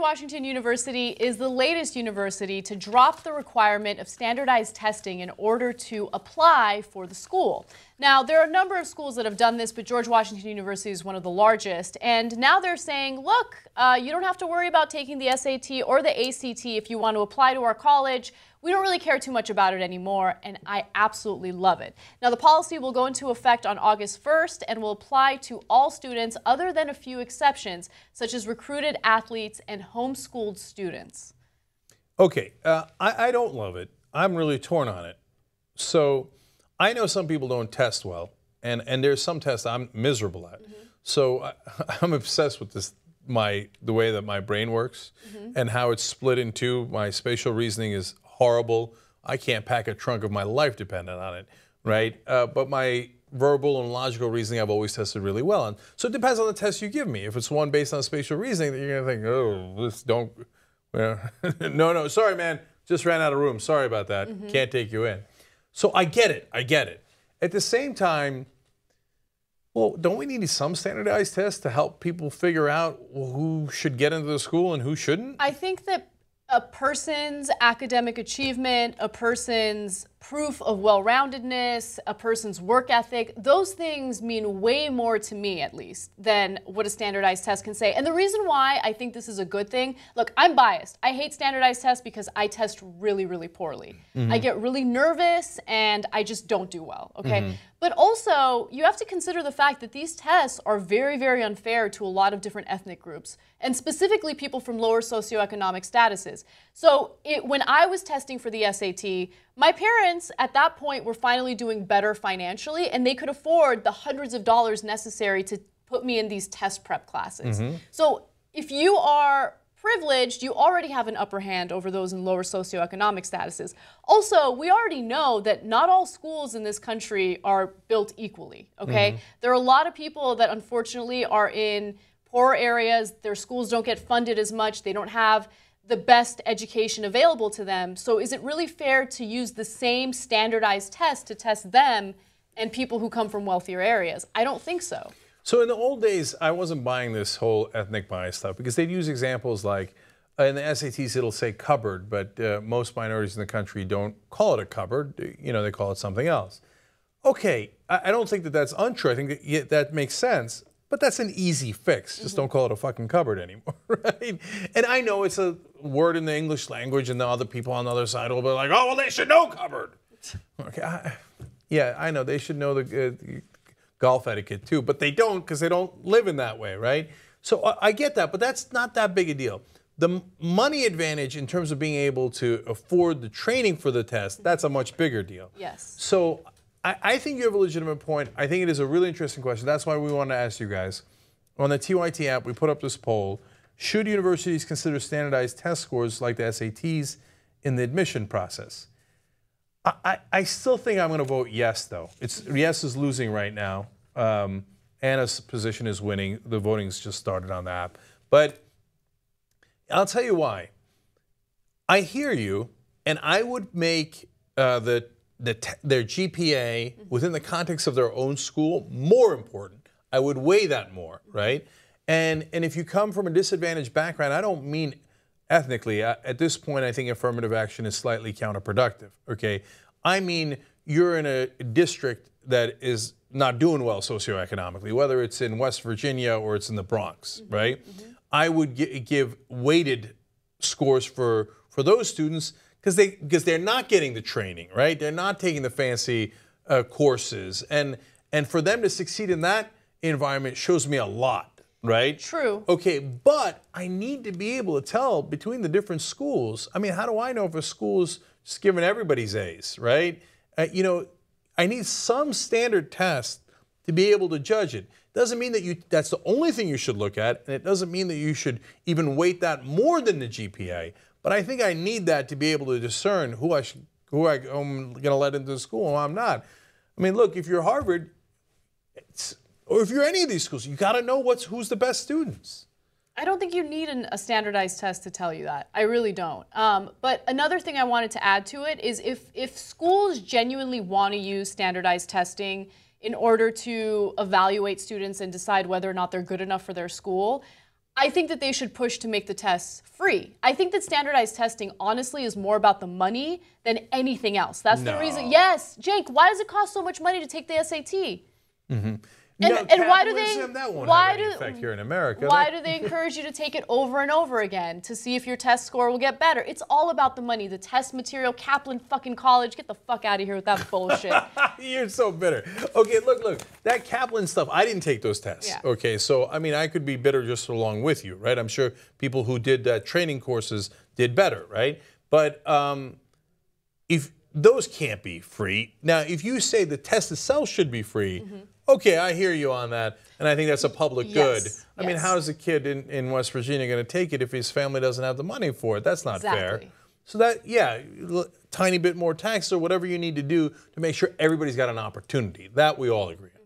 Washington University is the latest university to drop the requirement of standardized testing in order to apply for the school. Now, there are a number of schools that have done this, but George Washington University is one of the largest. And now they're saying, look, you don't have to worry about taking the SAT or the ACT if you want to apply to our college. We don't really care too much about it anymore, and I absolutely love it. Now, the policy will go into effect on August 1st and will apply to all students other than a few exceptions, such as recruited athletes and homeschooled students. Okay, I don't love it. I'm really torn on it. So I know some people don't test well, and there's some tests I'm miserable at. So I'm obsessed with this, the way that my brain works and how it's split in two. My spatial reasoning is horrible. I can't pack a trunk of my life dependent on it, right? But my verbal and logical reasoning I've always tested really well on. So it depends on the test you give me. If it's one based on spatial reasoning, then you're gonna think, oh, this don't, no, sorry man, just ran out of room, sorry about that, can't take you in. So I get it. At the same time, well, don't we need some standardized tests to help people figure out who should get into the school and who shouldn't? I think that a person's academic achievement, a person's proof of well-roundedness, a person's work ethic, those things mean way more to me, at least, than what a standardized test can say. And the reason why I think this is a good thing, look, I'm biased. I hate standardized tests because I test really, really poorly. I get really nervous and I just don't do well, okay? But also, you have to consider the fact that these tests are very, very unfair to a lot of different ethnic groups, and specifically people from lower socioeconomic statuses. So when I was testing for the SAT, my parents at that point were finally doing better financially, and they could afford the hundreds of dollars necessary to put me in these test prep classes. So if you are privileged, you already have an upper hand over those in lower socioeconomic statuses. Also, we already know that not all schools in this country are built equally, okay? There are a lot of people that unfortunately are in poor areas, their schools don't get funded as much, they don't have the best education available to them. So is it really fair to use the same standardized test to test them and people who come from wealthier areas? I don't think so. So in the old days, I wasn't buying this whole ethnic bias stuff because they'd use examples like, in the SATs it'll say cupboard, but most minorities in the country don't call it a cupboard. You know, they call it something else. Okay, I don't think that that's untrue. I think that, that makes sense, but that's an easy fix. Just don't call it a fucking cupboard anymore, right? And I know it's a word in the English language and the other people on the other side will be like, oh, well, they should know cupboard. Okay, yeah, I know they should know the golf etiquette too, but they don't because they don't live in that way, right? So I get that, but that's not that big a deal. The money advantage in terms of being able to afford the training for the test, that's a much bigger deal. Yes. So I think you have a legitimate point. I think it is a really interesting question. That's why we want to ask you guys. On the TYT app, we put up this poll. Should universities consider standardized test scores like the SATs in the admission process? I still think I'm going to vote yes, though. Yes is losing right now. Anna's position is winning. The voting's just started on the app. But I'll tell you why. I hear you, and I would make their GPA within the context of their own school more important. I would weigh that more, right? And if you come from a disadvantaged background, I don't mean ethnically. At this point, I think affirmative action is slightly counterproductive, okay? I mean, you're in a district that is not doing well socioeconomically, whether it's in West Virginia or it's in the Bronx, right? I would give weighted scores for those students because they're not getting the training, right? They're not taking the fancy courses. And for them to succeed in that environment shows me a lot. Right? True. Okay, but I need to be able to tell between the different schools. I mean, how do I know if a school's just giving everybody's A's, right? You know, I need some standard test to be able to judge it. Doesn't mean that that's the only thing you should look at, and it doesn't mean that you should even weight that more than the GPA. But I think I need that to be able to discern who I'm going to let into the school and who I'm not. I mean, look, if you're Harvard, or if you're any of these schools, you got to know who's the best students. I don't think you need a standardized test to tell you that. I really don't. But another thing I wanted to add to it is if schools genuinely want to use standardized testing in order to evaluate students and decide whether or not they're good enough for their school, I think that they should push to make the tests free. I think that standardized testing, honestly, is more about the money than anything else. That's the reason. Yes, Jake, why does it cost so much money to take the SAT? Mm-hmm. And why do they? That won't why have any effect here in America. Why do they encourage you to take it over and over again to see if your test score will get better? It's all about the money. The test material, Kaplan fucking college. Get the fuck out of here with that bullshit. You're so bitter. Okay, look. That Kaplan stuff, I didn't take those tests. Yeah. Okay, so I mean, I could be bitter just along with you, right? I'm sure people who did training courses did better, right? But if those can't be free. Now, if you say the test itself should be free, okay, I hear you on that, and I think that's a public good. I mean, how is a kid in West Virginia going to take it if his family doesn't have the money for it? That's not fair. So that, yeah, tiny bit more tax or whatever you need to do to make sure everybody's got an opportunity. That we all agree on.